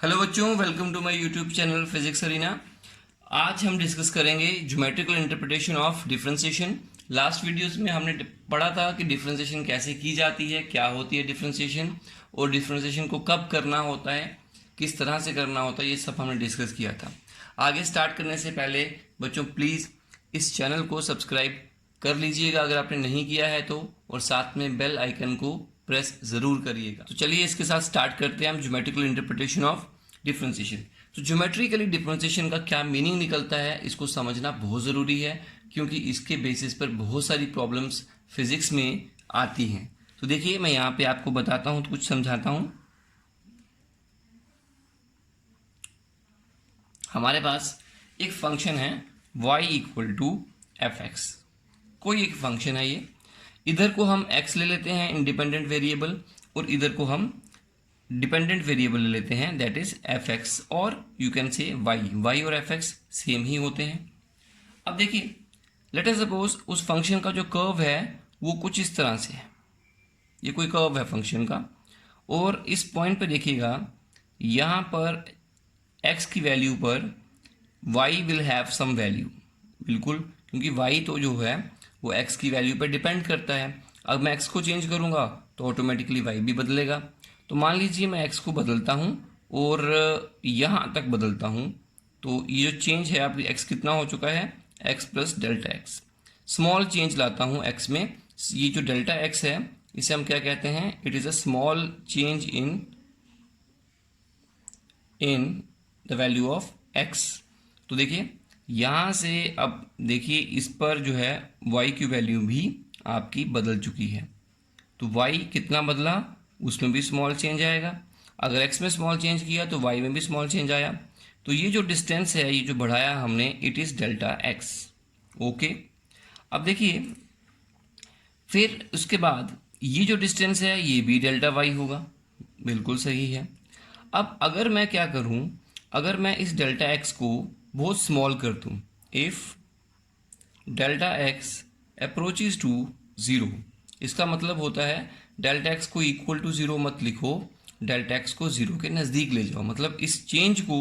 Hello बच्चों, welcome to my YouTube channel physics arena. आज हम डिस्कस करेंगे geometrical interpretation of differentiation. Last videos में हमने पढ़ा था कि डिफरेंशिएशन कैसे की जाती है, क्या होती है डिफरेंशिएशन और डिफरेंशिएशन को कब करना होता है, किस तरह से करना होता है, ये सब हमने डिस्कस किया था। आगे स्टार्ट करने से पहले बच्चों प्लीज़ इस चैनल को सब्सक्राइब कर लीजिएगा अगर आपने नहीं किया है तो, और साथ में बेल आइकन को प्रेस ज़रूर करिएगा। तो चलिए इसके साथ स्टार्ट करते हैं हम ज्योमेट्रिकल इंटरप्रिटेशन ऑफ डिफरेंशिएशन। तो ज्योमेट्रिकली डिफरेंशिएशन का क्या मीनिंग निकलता है, इसको समझना बहुत ज़रूरी है, क्योंकि इसके बेसिस पर बहुत सारी प्रॉब्लम्स फिजिक्स में आती हैं। तो देखिए मैं यहाँ पे आपको बताता हूँ, तो कुछ समझाता हूँ। हमारे पास एक फंक्शन है y equal to f x. कोई एक फंक्शन है ये, इधर को हम x ले लेते हैं इंडिपेंडेंट वेरिएबल, और इधर को हम डिपेंडेंट वेरिएबल ले लेते हैं दैट इज एफ एक्स, और यू कैन से y और एफ एक्स सेम ही होते हैं। अब देखिए लेट अस सपोज उस फंक्शन का जो कर्व है वो कुछ इस तरह से है। ये कोई कर्व है फंक्शन का, और इस पॉइंट पे देखिएगा यहाँ पर x की वैल्यू पर y will have some value, बिल्कुल, क्योंकि y तो जो है वो x की वैल्यू पर डिपेंड करता है। अब मैं x को चेंज करूँगा तो ऑटोमेटिकली y भी बदलेगा। तो मान लीजिए मैं x को बदलता हूँ और यहाँ तक बदलता हूँ, तो ये जो चेंज है आपकी x कितना हो चुका है, x plus delta x. Small change लाता हूँ x में, ये जो डेल्टा x है इसे हम क्या कहते हैं, it is a small change in the value of x। तो देखिए यहाँ से अब देखिए इस पर जो है y की वैल्यू भी आपकी बदल चुकी है। तो y कितना बदला, उसमें भी स्मॉल चेंज आएगा। अगर x में स्मॉल चेंज किया तो y में भी स्मॉल चेंज आया। तो ये जो डिस्टेंस है, ये जो बढ़ाया हमने, it is delta x। Okay, अब देखिए फिर उसके बाद ये जो डिस्टेंस है ये भी डेल्टा y होगा, बिल्कुल सही है। अब अगर मैं क्या करूं, अगर मैं इस डेल्टा x को बहुत स्मॉल कर दूं, if delta x approaches to zero, इसका मतलब होता है डेल्टा x को इक्वल टू ज़ीरो मत लिखो, डेल्टा x को ज़ीरो के नज़दीक ले जाओ, मतलब इस चेंज को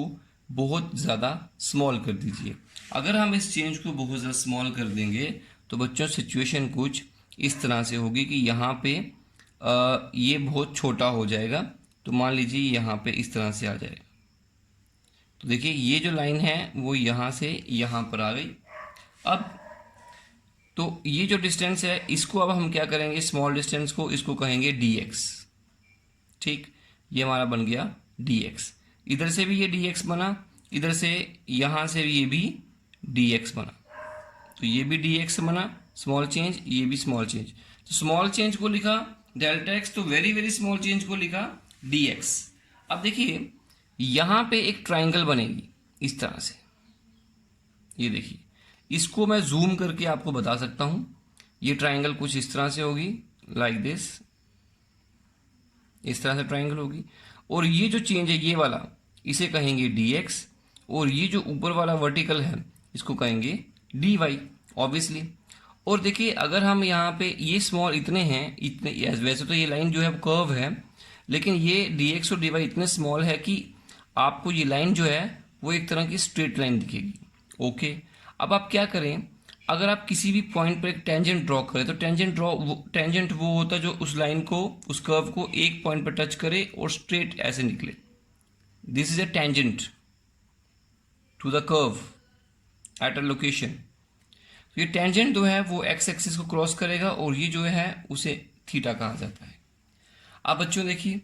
बहुत ज़्यादा स्मॉल कर दीजिए। अगर हम इस चेंज को बहुत ज़्यादा स्मॉल कर देंगे तो बच्चों सिचुएशन कुछ इस तरह से होगी कि यहाँ पे ये बहुत छोटा हो जाएगा। तो मान लीजिए यहाँ पे इस तरह से आ जाएगा। तो देखिए ये जो लाइन है वो यहाँ से यहाँ पर आ गई। अब तो ये जो डिस्टेंस है इसको अब हम क्या करेंगे, स्मॉल डिस्टेंस को इसको कहेंगे dx। ठीक, ये हमारा बन गया dx। इधर से भी ये dx बना, इधर से यहाँ से ये भी dx बना, तो ये भी dx बना, स्मॉल चेंज, ये भी स्मॉल चेंज। तो स्मॉल चेंज को लिखा डेल्टा x, तो वेरी वेरी स्मॉल चेंज को लिखा dx। अब देखिए यहाँ पे एक ट्राइंगल बनेगी इस तरह से, ये देखिए, इसको मैं जूम करके आपको बता सकता हूँ। ये ट्राइंगल कुछ इस तरह से होगी, लाइक दिस, इस तरह से ट्राइंगल होगी। और ये जो चेंज है ये वाला, इसे कहेंगे dx, और ये जो ऊपर वाला वर्टिकल है इसको कहेंगे dy, ऑब्वियसली। और देखिए अगर हम यहाँ पे ये स्मॉल इतने हैं, इतने, वैसे तो ये लाइन जो है कर्व है, लेकिन ये dx और dy इतने स्मॉल है कि आपको ये लाइन जो है वो एक तरह की स्ट्रेट लाइन दिखेगी। ओके, अब आप क्या करें, अगर आप किसी भी पॉइंट पर एक टेंजेंट ड्रॉ करें तो टेंजेंट वो होता है जो उस लाइन को, उस कर्व को एक पॉइंट पर टच करे और स्ट्रेट ऐसे निकले। This is a tangent to the curve at a location. तो ये टेंजेंट जो है वो एक्स एक्सिस को क्रॉस करेगा, और ये जो है उसे थीटा कहा जाता है। अब बच्चों देखिए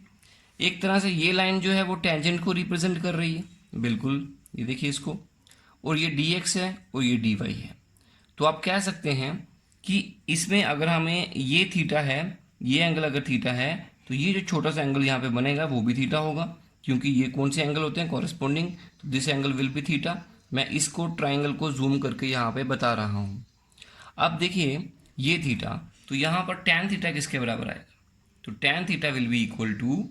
एक तरह से ये लाइन जो है वो टेंजेंट को रिप्रेजेंट कर रही है, बिल्कुल, ये देखिए इसको, और ये dx है और ये dy है। तो आप कह सकते हैं कि इसमें अगर हमें ये थीटा है, ये एंगल अगर थीटा है, तो ये जो छोटा सा एंगल यहाँ पे बनेगा वो भी थीटा होगा, क्योंकि ये कौन से एंगल होते हैं, कॉरेस्पॉन्डिंग। तो this angle will be theta. मैं इसको ट्राइंगल को जूम करके यहाँ पे बता रहा हूँ। अब देखिए ये थीटा, तो यहाँ पर tan थीटा किसके बराबर आएगा, तो tan theta will be equal to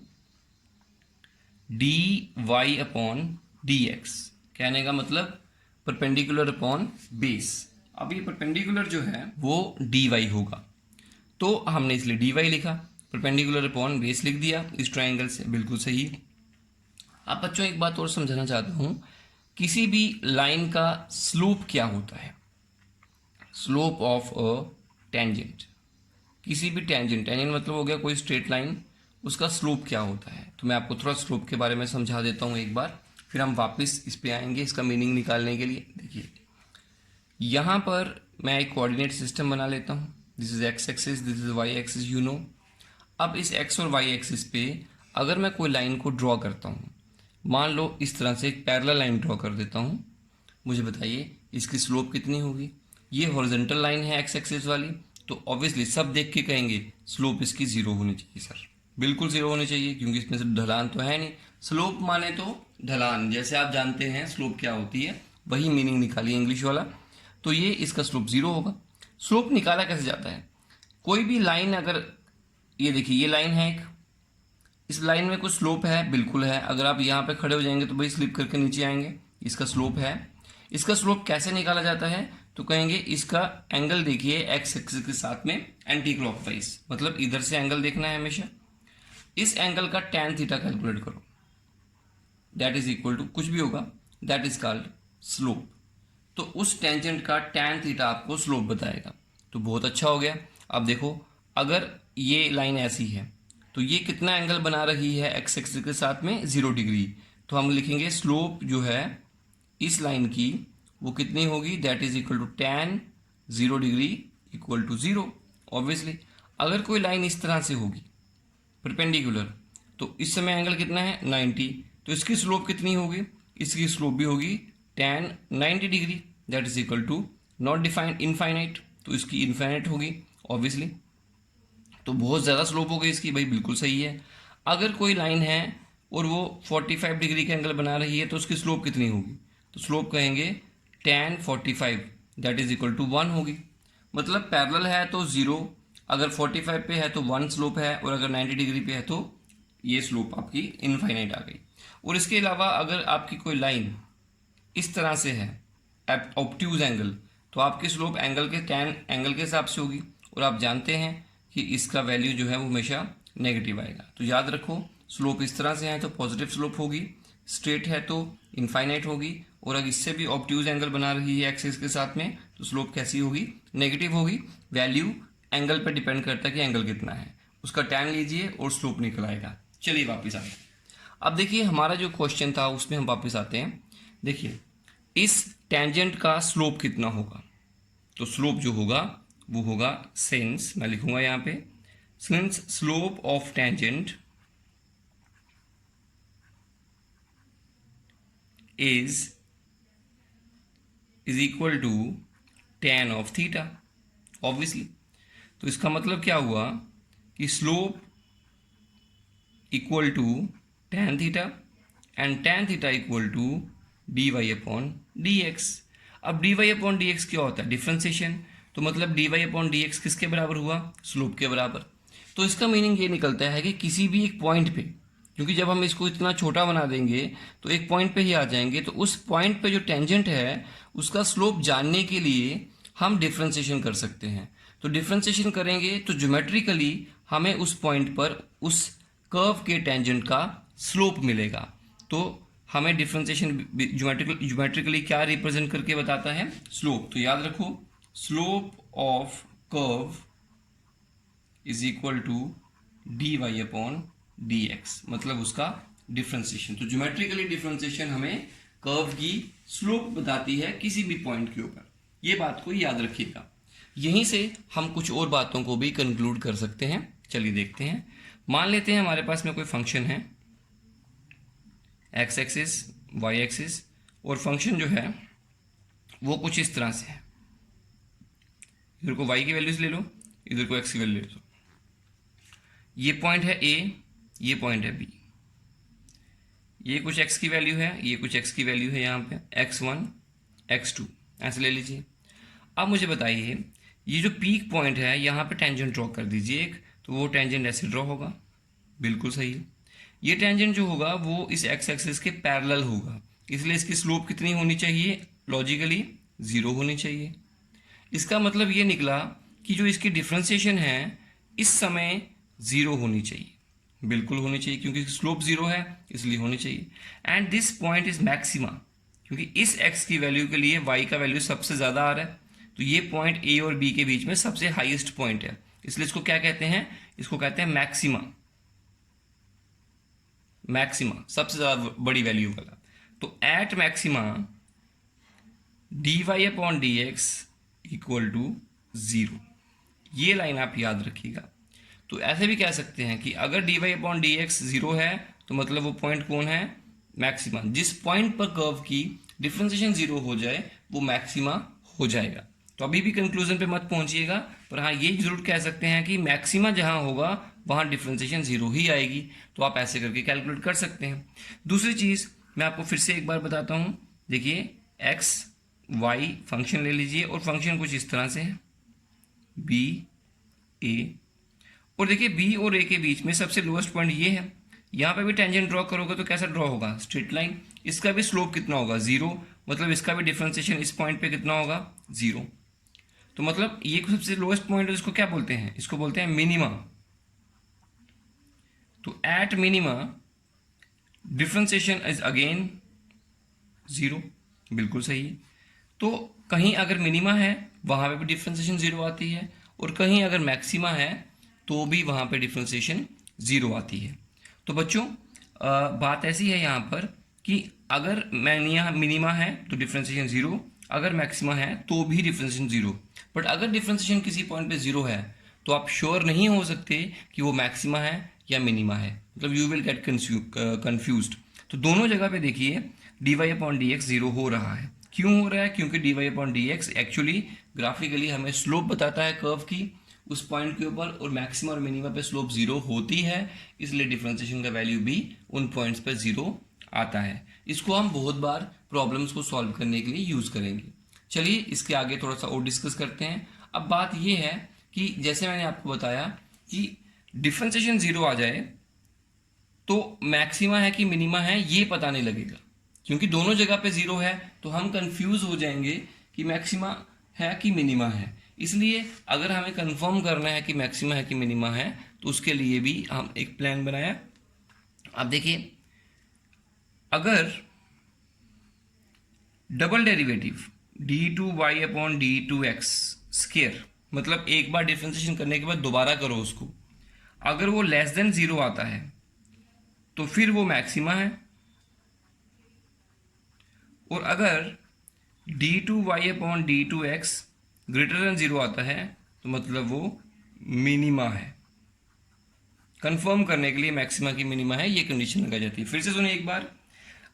dy upon dx। कहने का मतलब परपेंडिकुलर अपॉन बेस। अब ये परपेंडिकुलर जो है वो dy होगा, तो हमने इसलिए dy लिखा, परपेंडिकुलर अपॉन बेस लिख दिया इस ट्राइंगल से, बिल्कुल सही। अब बच्चों एक बात और समझाना चाहता हूँ, किसी भी लाइन का स्लोप क्या होता है? स्लोप ऑफ अ टेंजेंट, किसी भी टेंजेंट मतलब हो गया कोई स्ट्रेट लाइन, उसका स्लोप क्या होता है? तो मैं आपको थोड़ा स्लोप के बारे में समझा देता हूँ एक बार, फिर हम वापस इस पे आएंगे इसका मीनिंग निकालने के लिए। देखिए यहाँ पर मैं एक कोऑर्डिनेट सिस्टम बना लेता हूँ, this is x axis, this is y axis, you know. अब इस एक्स और वाई एक्सिस पे अगर मैं कोई लाइन को ड्रॉ करता हूँ, मान लो इस तरह से एक पैरेलल लाइन ड्रॉ कर देता हूँ, मुझे बताइए इसकी स्लोप कितनी होगी? ये हॉरिजॉन्टल लाइन है एक्स एक्सिस वाली, तो ऑब्वियसली सब देख के कहेंगे स्लोप इसकी जीरो होनी चाहिए सर, बिल्कुल जीरो होनी चाहिए, क्योंकि इसमें से ढलान तो है नहीं। स्लोप माने तो ढलान, जैसे आप जानते हैं स्लोप क्या होती है, वही मीनिंग निकालिए इंग्लिश वाला। तो ये इसका स्लोप जीरो होगा। स्लोप निकाला कैसे जाता है? कोई भी लाइन, अगर ये देखिए ये लाइन है एक, इस लाइन में कुछ स्लोप है, बिल्कुल है। अगर आप यहाँ पे खड़े हो जाएंगे तो भाई स्लिप करके नीचे आएंगे, इसका स्लोप है। इसका स्लोप कैसे निकाला जाता है? तो कहेंगे इसका एंगल देखिए एक्स एक्सिस के साथ में एंटी क्लॉकवाइज, मतलब इधर से एंगल देखना है हमेशा। इस एंगल का tan थीटा कैलकुलेट करो, दैट इज इक्वल टू कुछ भी होगा, दैट इज कॉल्ड स्लोप। तो उस टेंजेंट का tan थीटा आपको स्लोप बताएगा। तो बहुत अच्छा हो गया। अब देखो अगर ये लाइन ऐसी है तो ये कितना एंगल बना रही है एक्स एक्सिस के साथ में? 0 डिग्री। तो हम लिखेंगे स्लोप जो है इस लाइन की वो कितनी होगी? That is equal to tan 0 degree equal to 0। Obviously अगर कोई लाइन इस तरह से होगी परपेंडिकुलर, तो इस समय एंगल कितना है? 90। तो इसकी स्लोप कितनी होगी? इसकी स्लोप भी होगी tan 90 degree, that is equal to not defined infinite, तो इसकी इनफाइनाइट होगी ऑब्वियसली। तो बहुत ज़्यादा स्लोप हो गई इसकी, भाई बिल्कुल सही है। अगर कोई लाइन है और वो 45 डिग्री का एंगल बना रही है तो उसकी स्लोप कितनी होगी? तो स्लोप कहेंगे tan 45 that is equal to 1 होगी। मतलब पैरेलल है तो 0, अगर 45 पे है तो 1 स्लोप है, और अगर 90 डिग्री पे है तो ये स्लोप आपकी इनफाइनाइट आ गई। और इसके अलावा अगर आपकी कोई लाइन इस तरह से है ऑब्ट्यूज एंगल, तो आपकी स्लोप एंगल के tan एंगल के हिसाब से होगी, और आप जानते हैं कि इसका वैल्यू जो है वो हमेशा नेगेटिव आएगा। तो याद रखो स्लोप इस तरह से है तो पॉजिटिव स्लोप होगी, स्ट्रेट है तो इनफाइनाइट होगी, और अगर इससे भी ऑब्ट्यूज एंगल बना रही है एक्सिस के साथ में तो स्लोप कैसी होगी? नेगेटिव होगी। वैल्यू एंगल पर डिपेंड करता है कि एंगल कितना है, उसका tan लीजिए और स्लोप निकल आएगा। चलिए वापस आते हैं। अब देखिए हमारा जो क्वेश्चन था उसमें हम वापस आते हैं। देखिए इस टेंजेंट का स्लोप कितना होगा? तो स्लोप जो होगा वो होगा सिंस, मैं लिखूंगा यहाँ पे, since slope of tangent is equal to tan of theta, obviously. तो इसका मतलब क्या हुआ कि slope equal to tan theta and tan theta equal to dy upon dx। अब dy अपॉन dx क्या होता है? डिफ्रेंसिएशन। तो मतलब dy अपॉन dx किसके बराबर हुआ? स्लोप के बराबर। तो इसका मीनिंग ये निकलता है कि किसी भी एक पॉइंट पे, क्योंकि जब हम इसको इतना छोटा बना देंगे तो एक पॉइंट पे ही आ जाएंगे, तो उस पॉइंट पे जो टेंजेंट है उसका स्लोप जानने के लिए हम डिफ्रेंसिएशन कर सकते हैं। तो डिफ्रेंसिएशन करेंगे तो ज्योमेट्रिकली हमें उस पॉइंट पर उस कर्व के टेंजेंट का स्लोप मिलेगा। तो हमें डिफ्रेंसिएशन ज्योमेट्रिकली क्या रिप्रेजेंट करके बताता है? स्लोप। तो याद रखो slope of curve is equal to dy upon dx, मतलब उसका डिफ्रेंसिएशन। तो ज्योमेट्रिकली डिफ्रेंसिएशन हमें कर्व की स्लोप बताती है किसी भी पॉइंट के ऊपर, ये बात को याद रखिएगा। यहीं से हम कुछ और बातों को भी कंक्लूड कर सकते हैं। चलिए देखते हैं। मान लेते हैं हमारे पास में कोई फंक्शन है एक्स एक्सिस वाई एक्सिस, और फंक्शन जो है वो कुछ इस तरह से है, इधर को y की वैल्यूज ले लो, इधर को x की वैल्यू ले लो। ये पॉइंट है A, ये पॉइंट है B, ये कुछ x की वैल्यू है, ये कुछ x की वैल्यू है, यहाँ पे x1 x2 ऐसे ले लीजिए। अब मुझे बताइए ये जो पीक पॉइंट है यहाँ पे टेंजेंट ड्रॉ कर दीजिए एक, तो वो टेंजेंट ऐसे ड्रॉ होगा, बिल्कुल सही है। ये टेंजेंट जो होगा वो इस एक्स एक्सिस के पैरेलल होगा, इसलिए इसकी स्लोप कितनी होनी चाहिए? लॉजिकली 0 होनी चाहिए। इसका मतलब ये निकला कि जो इसकी डिफ्रेंसिएशन है इस समय 0 होनी चाहिए, बिल्कुल होनी चाहिए, क्योंकि स्लोप 0 है इसलिए होनी चाहिए। And this point is maxima, क्योंकि इस x की वैल्यू के लिए y का वैल्यू सबसे ज़्यादा आ रहा है, तो ये पॉइंट a और b के बीच में सबसे हाईएस्ट पॉइंट है, इसलिए इसको क्या कहते हैं, इसको कहते हैं मैक्सिमा। मैक्सिमा सबसे ज़्यादा बड़ी वैल्यू वाला। तो at maxima dy upon d x equal to 0, ये लाइन आप याद रखिएगा। तो ऐसे भी कह सकते हैं कि अगर dy अपॉन डी एक्स 0 है तो मतलब वो पॉइंट कौन है, मैक्सिमा। जिस पॉइंट पर कर्व की डिफ्रेंसिएशन 0 हो जाए वो मैक्सिमा हो जाएगा। तो अभी भी कंक्लूजन पे मत पहुंचिएगा, पर हाँ ये जरूर कह सकते हैं कि मैक्सिमा जहां होगा वहां डिफ्रेंसिएशन 0 ही आएगी। तो आप ऐसे करके कैलकुलेट कर सकते हैं। दूसरी चीज़ मैं आपको फिर से एक बार बताता हूँ। देखिए एक्स वाई फंक्शन ले लीजिए और फंक्शन कुछ इस तरह से है बी ए, और देखिए बी और ए के बीच में सबसे लोएस्ट पॉइंट ये है। यहाँ पे भी टेंजेंट ड्रॉ करोगे तो कैसा ड्रॉ होगा, स्ट्रेट लाइन। इसका भी स्लोप कितना होगा, 0, मतलब इसका भी डिफरेंशिएशन इस पॉइंट पे कितना होगा, 0। तो मतलब ये सबसे लोएस्ट पॉइंट है, इसको क्या बोलते हैं, इसको बोलते हैं मिनिमा। तो at minima differentiation is again 0, बिल्कुल सही है। तो कहीं अगर मिनिमा है वहाँ पे भी डिफरेंशिएशन 0 आती है, और कहीं अगर मैक्सिमा है तो भी वहाँ पे डिफरेंशिएशन 0 आती है। तो बच्चों बात ऐसी है यहाँ पर कि अगर मिनिमा है तो डिफरेंशिएशन 0, अगर मैक्सिमा है तो भी डिफरेंशिएशन 0। बट अगर डिफरेंशिएशन किसी पॉइंट पे 0 है तो आप श्योर नहीं हो सकते कि वो मैक्सिमा है या मिनिमा है, मतलब यू विल गेट कन्फ्यूज्ड। तो दोनों जगह पे देखिए dy अपॉन डी एक्स 0 हो रहा है। क्यों हो रहा है, क्योंकि dy upon d x actually graphically हमें स्लोप बताता है कर्व की उस पॉइंट के ऊपर, और मैक्सिमम और मिनिमा पे स्लोप 0 होती है, इसलिए डिफरेंशिएशन का वैल्यू भी उन पॉइंट्स पर 0 आता है। इसको हम बहुत बार प्रॉब्लम्स को सॉल्व करने के लिए यूज़ करेंगे। चलिए इसके आगे थोड़ा सा और डिस्कस करते हैं। अब बात यह है कि जैसे मैंने आपको बताया कि डिफरेंशिएशन 0 आ जाए तो मैक्सिमा है कि मिनिमा है ये पता नहीं लगेगा, क्योंकि दोनों जगह पे 0 है तो हम कंफ्यूज हो जाएंगे कि मैक्सिमा है कि मिनिमा है। इसलिए अगर हमें कंफर्म करना है कि मैक्सिमा है कि मिनिमा है तो उसके लिए भी हम एक प्लान बनाया। अब देखिए अगर double derivative d2y upon d2x square, मतलब एक बार डिफरेंशिएशन करने के बाद दोबारा करो उसको, अगर वो लेस देन 0 आता है तो फिर वो मैक्सिमा है, और अगर d2y upon d2x greater than 0 आता है तो मतलब वो मिनिमा है। कंफर्म करने के लिए मैक्सिमा की मिनिमा है ये कंडीशन लगाई जाती है। फिर से सुनिए एक बार,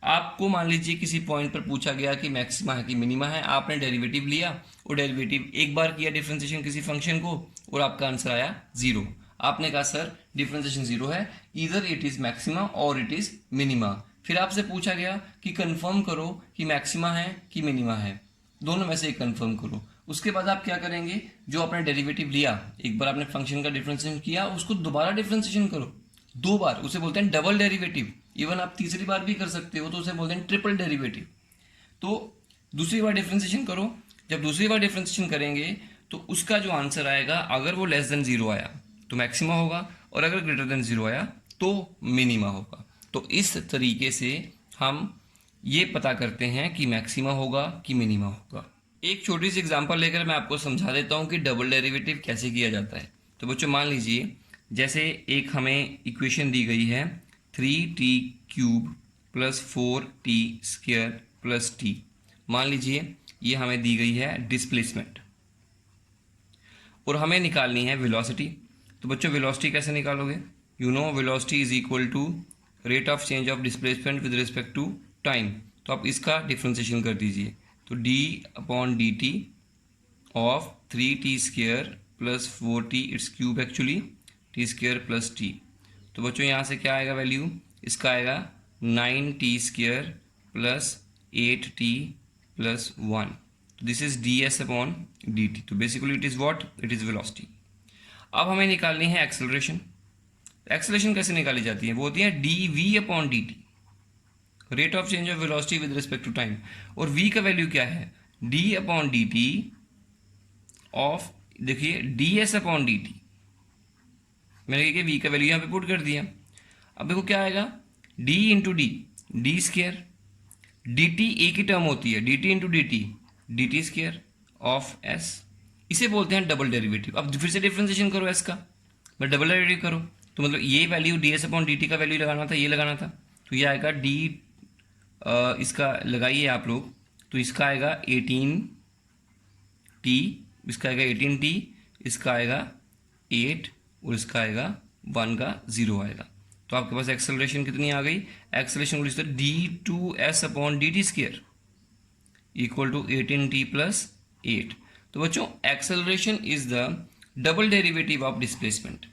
आपको मान लीजिए किसी पॉइंट पर पूछा गया कि मैक्सिमा है कि मिनिमा है, आपने डेरिवेटिव लिया और डेरिवेटिव एक बार किया डिफरेंशिएशन किसी फंक्शन को और आपका आंसर आया 0। आपने कहा सर डिफरेंशिएशन 0 है, ईदर इट इज मैक्सिमा और इट इज मिनिमा। फिर आपसे पूछा गया कि कंफर्म करो कि मैक्सिमा है कि मिनिमा है, दोनों में से एक कंफर्म करो। उसके बाद आप क्या करेंगे, जो आपने डेरिवेटिव लिया, एक बार आपने फंक्शन का डिफरेंशिएशन किया, उसको दोबारा डिफरेंशिएशन करो 2 बार, उसे बोलते हैं डबल डेरिवेटिव। इवन आप तीसरी बार भी कर सकते हो तो उसे बोलते हैं ट्रिपल डेरिवेटिव। तो दूसरी बार डिफरेंशिएशन करो, जब दूसरी बार डिफरेंशिएशन करेंगे तो उसका जो आंसर आएगा अगर वो लेस देन 0 आया तो मैक्सिमा होगा, और अगर ग्रेटर देन 0 आया तो मिनिमा होगा। तो इस तरीके से हम ये पता करते हैं कि मैक्सिमा होगा कि मिनिमा होगा। एक छोटी सी एग्जांपल लेकर मैं आपको समझा देता हूँ कि डबल डेरिवेटिव कैसे किया जाता है। तो बच्चों मान लीजिए जैसे एक हमें इक्वेशन दी गई है 3t cube plus 4t square plus t। मान लीजिए ये हमें दी गई है डिस्प्लेसमेंट और हमें निकालनी है वेलोसिटी। तो बच्चों वेलोसिटी कैसे निकालोगे, you know velocity is equal to rate of change of displacement with respect to time. तो आप इसका डिफ्रेंशिएशन कर दीजिए, तो d upon d t of 3t square plus 4t it's cube actually t square plus t। तो बच्चों यहाँ से क्या आएगा वैल्यू, इसका आएगा 9t square plus 8t plus 1। तो this is ds upon dt। तो basically it is what, it is velocity. अब हमें निकालनी है एक्सेलरेशन। एक्सेलरेशन कैसे निकाली जाती है, वो होती है dv upon dt, rate of change of velocity with respect to time. और v का वैल्यू क्या है, d upon d t of, देखिए ds अपॉन डी टी, मैंने v का वैल्यू यहाँ पे पुट कर दिया। अब देखो क्या आएगा, d into d, d square, d t एक ही टर्म होती है, d t into d t square of s, इसे बोलते हैं डबल डेरिवेटिव। अब फिर से डिफ्रेंसिएशन करो एस का, मैं डबल डेरिवेटिव करो तो मतलब ये value D S upon d T का वैल्यू लगाना था, ये लगाना था, तो ये आएगा डी, इसका लगाइए आप लोग, तो इसका आएगा 18t, इसका आएगा 18t, इसका आएगा 8 और इसका आएगा 1 का 0 आएगा। तो आपके पास एक्सेलरेशन कितनी आ गई, एक्सेलरेशन बोलिए d two s upon d t square equal to 18t plus 8। तो बच्चों acceleration is the double derivative of displacement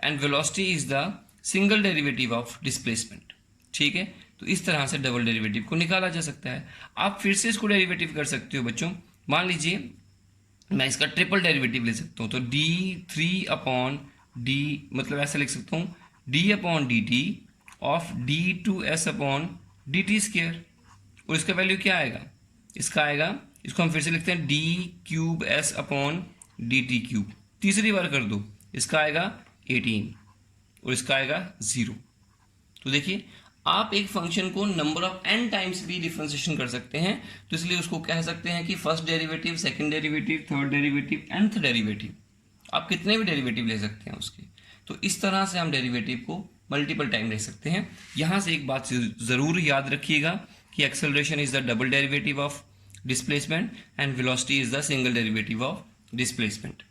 and velocity is the single derivative of displacement. ठीक है, तो इस तरह से डबल डेरिवेटिव को निकाला जा सकता है। आप फिर से इसको डेरिवेटिव कर सकते हो बच्चों, मान लीजिए मैं इसका ट्रिपल डेरिवेटिव ले सकता हूँ, तो d3 अपॉन डी, मतलब ऐसा लिख सकता हूँ d upon d t of d2s upon d t square, और इसका वैल्यू क्या आएगा, इसका आएगा, इसको हम फिर से लिखते हैं d3s upon d T cube, तीसरी बार कर दो, इसका आएगा 18 और इसका आएगा 0। तो देखिए आप एक फंक्शन को नंबर ऑफ n टाइम्स भी डिफरेंशिएशन कर सकते हैं, तो इसलिए उसको कह सकते हैं कि first derivative, second derivative, third derivative, nth derivative, आप कितने भी डेरिवेटिव ले सकते हैं उसके। तो इस तरह से हम डेरिवेटिव को मल्टीपल टाइम ले सकते हैं। यहाँ से एक बात ज़रूर याद रखिएगा कि acceleration is the double derivative of displacement and velocity is the single derivative of displacement.